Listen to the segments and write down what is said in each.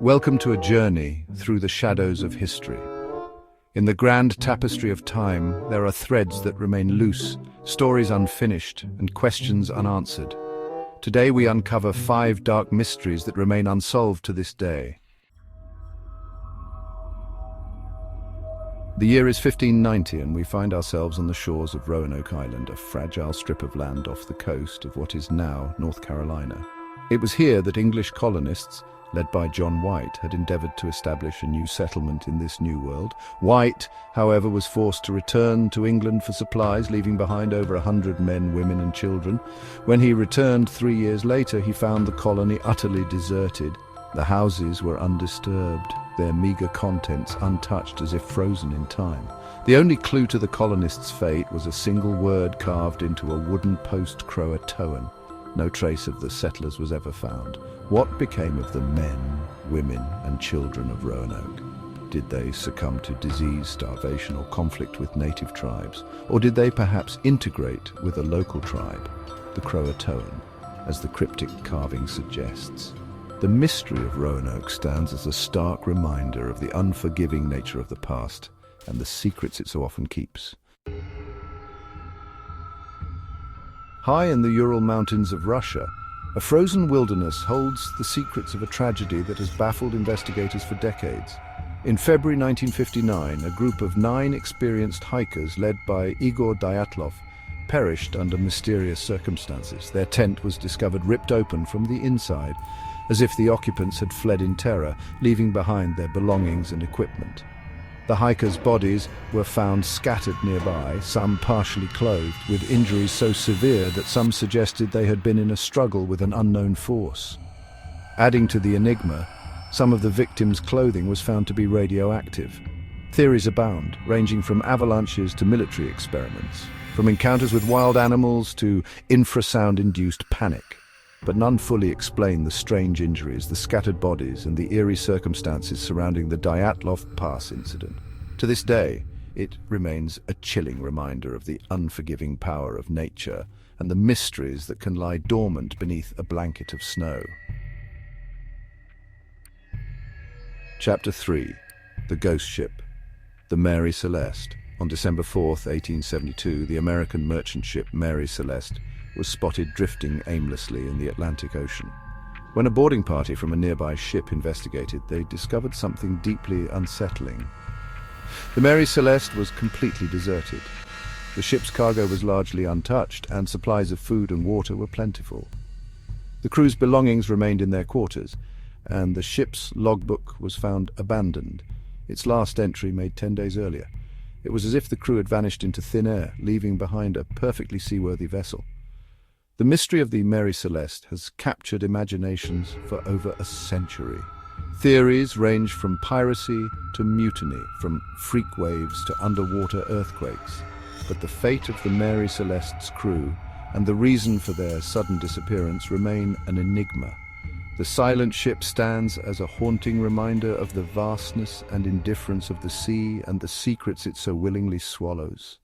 Welcome to a journey through the shadows of history. In the grand tapestry of time, there are threads that remain loose, stories unfinished, and questions unanswered. Today we uncover 5 dark mysteries that remain unsolved to this day. The year is 1590 and we find ourselves on the shores of Roanoke Island, a fragile strip of land off the coast of what is now North Carolina. It was here that English colonists, led by John White, had endeavored to establish a new settlement in this new world. White, however, was forced to return to England for supplies, leaving behind over 100 men, women and children. When he returned 3 years later, he found the colony utterly deserted. The houses were undisturbed, their meager contents untouched as if frozen in time. The only clue to the colonists' fate was a single word carved into a wooden post, Croatoan. No trace of the settlers was ever found. What became of the men, women and children of Roanoke? Did they succumb to disease, starvation or conflict with native tribes? Or did they perhaps integrate with a local tribe, the Croatoan, as the cryptic carving suggests? The mystery of Roanoke stands as a stark reminder of the unforgiving nature of the past and the secrets it so often keeps. High in the Ural Mountains of Russia, a frozen wilderness holds the secrets of a tragedy that has baffled investigators for decades. In February 1959, a group of 9 experienced hikers led by Igor Dyatlov perished under mysterious circumstances. Their tent was discovered ripped open from the inside, as if the occupants had fled in terror, leaving behind their belongings and equipment. The hikers' bodies were found scattered nearby, some partially clothed, with injuries so severe that some suggested they had been in a struggle with an unknown force. Adding to the enigma, some of the victims' clothing was found to be radioactive. Theories abound, ranging from avalanches to military experiments, from encounters with wild animals to infrasound-induced panic. But none fully explain the strange injuries, the scattered bodies, and the eerie circumstances surrounding the Dyatlov Pass incident. To this day, it remains a chilling reminder of the unforgiving power of nature and the mysteries that can lie dormant beneath a blanket of snow. Chapter 3. The Ghost Ship. The Mary Celeste. On December 4, 1872, the American merchant ship Mary Celeste was spotted drifting aimlessly in the Atlantic Ocean. When a boarding party from a nearby ship investigated, they discovered something deeply unsettling. The Mary Celeste was completely deserted. The ship's cargo was largely untouched, and supplies of food and water were plentiful. The crew's belongings remained in their quarters, and the ship's logbook was found abandoned, its last entry made 10 days earlier. It was as if the crew had vanished into thin air, leaving behind a perfectly seaworthy vessel. The mystery of the Mary Celeste has captured imaginations for over a century. Theories range from piracy to mutiny, from freak waves to underwater earthquakes. But the fate of the Mary Celeste's crew and the reason for their sudden disappearance remain an enigma. The silent ship stands as a haunting reminder of the vastness and indifference of the sea and the secrets it so willingly swallows.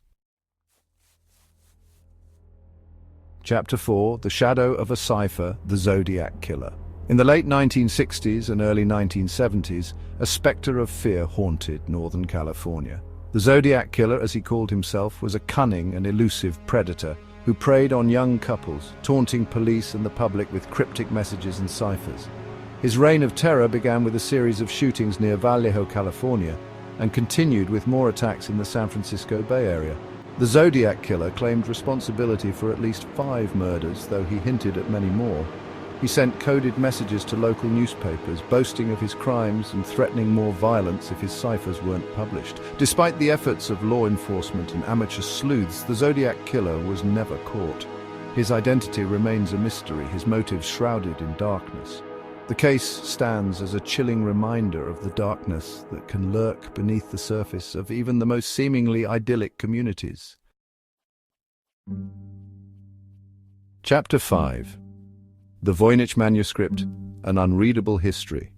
Chapter 4. The Shadow of a Cipher, the Zodiac Killer. In the late 1960s and early 1970s, a specter of fear haunted Northern California. The Zodiac Killer, as he called himself, was a cunning and elusive predator who preyed on young couples, taunting police and the public with cryptic messages and ciphers. His reign of terror began with a series of shootings near Vallejo, California, and continued with more attacks in the San Francisco Bay Area. The Zodiac Killer claimed responsibility for at least 5 murders, though he hinted at many more. He sent coded messages to local newspapers, boasting of his crimes and threatening more violence if his ciphers weren't published. Despite the efforts of law enforcement and amateur sleuths, the Zodiac Killer was never caught. His identity remains a mystery, his motives shrouded in darkness. The case stands as a chilling reminder of the darkness that can lurk beneath the surface of even the most seemingly idyllic communities. Chapter 5. The Voynich Manuscript, An Unreadable History.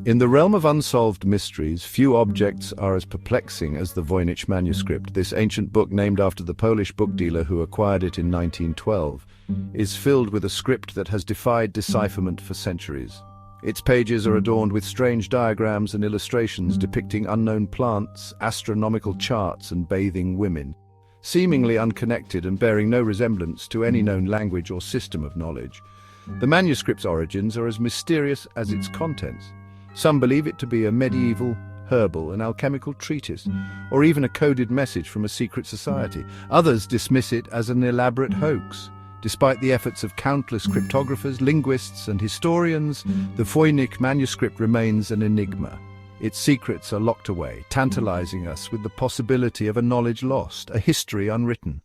In the realm of unsolved mysteries, few objects are as perplexing as the Voynich Manuscript. This ancient book, named after the Polish book dealer who acquired it in 1912, is filled with a script that has defied decipherment for centuries. Its pages are adorned with strange diagrams and illustrations depicting unknown plants, astronomical charts, and bathing women, seemingly unconnected and bearing no resemblance to any known language or system of knowledge. The manuscript's origins are as mysterious as its contents. Some believe it to be a medieval, herbal, and alchemical treatise, or even a coded message from a secret society. Others dismiss it as an elaborate hoax. Despite the efforts of countless cryptographers, linguists, and historians, the Voynich manuscript remains an enigma. Its secrets are locked away, tantalizing us with the possibility of a knowledge lost, a history unwritten.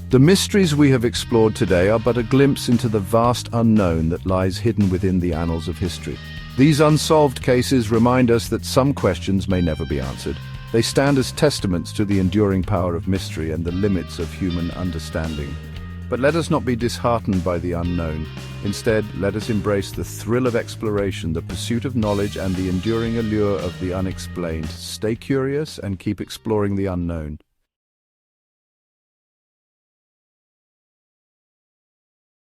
The mysteries we have explored today are but a glimpse into the vast unknown that lies hidden within the annals of history. These unsolved cases remind us that some questions may never be answered. They stand as testaments to the enduring power of mystery and the limits of human understanding. But let us not be disheartened by the unknown. Instead, let us embrace the thrill of exploration, the pursuit of knowledge, and the enduring allure of the unexplained. Stay curious and keep exploring the unknown.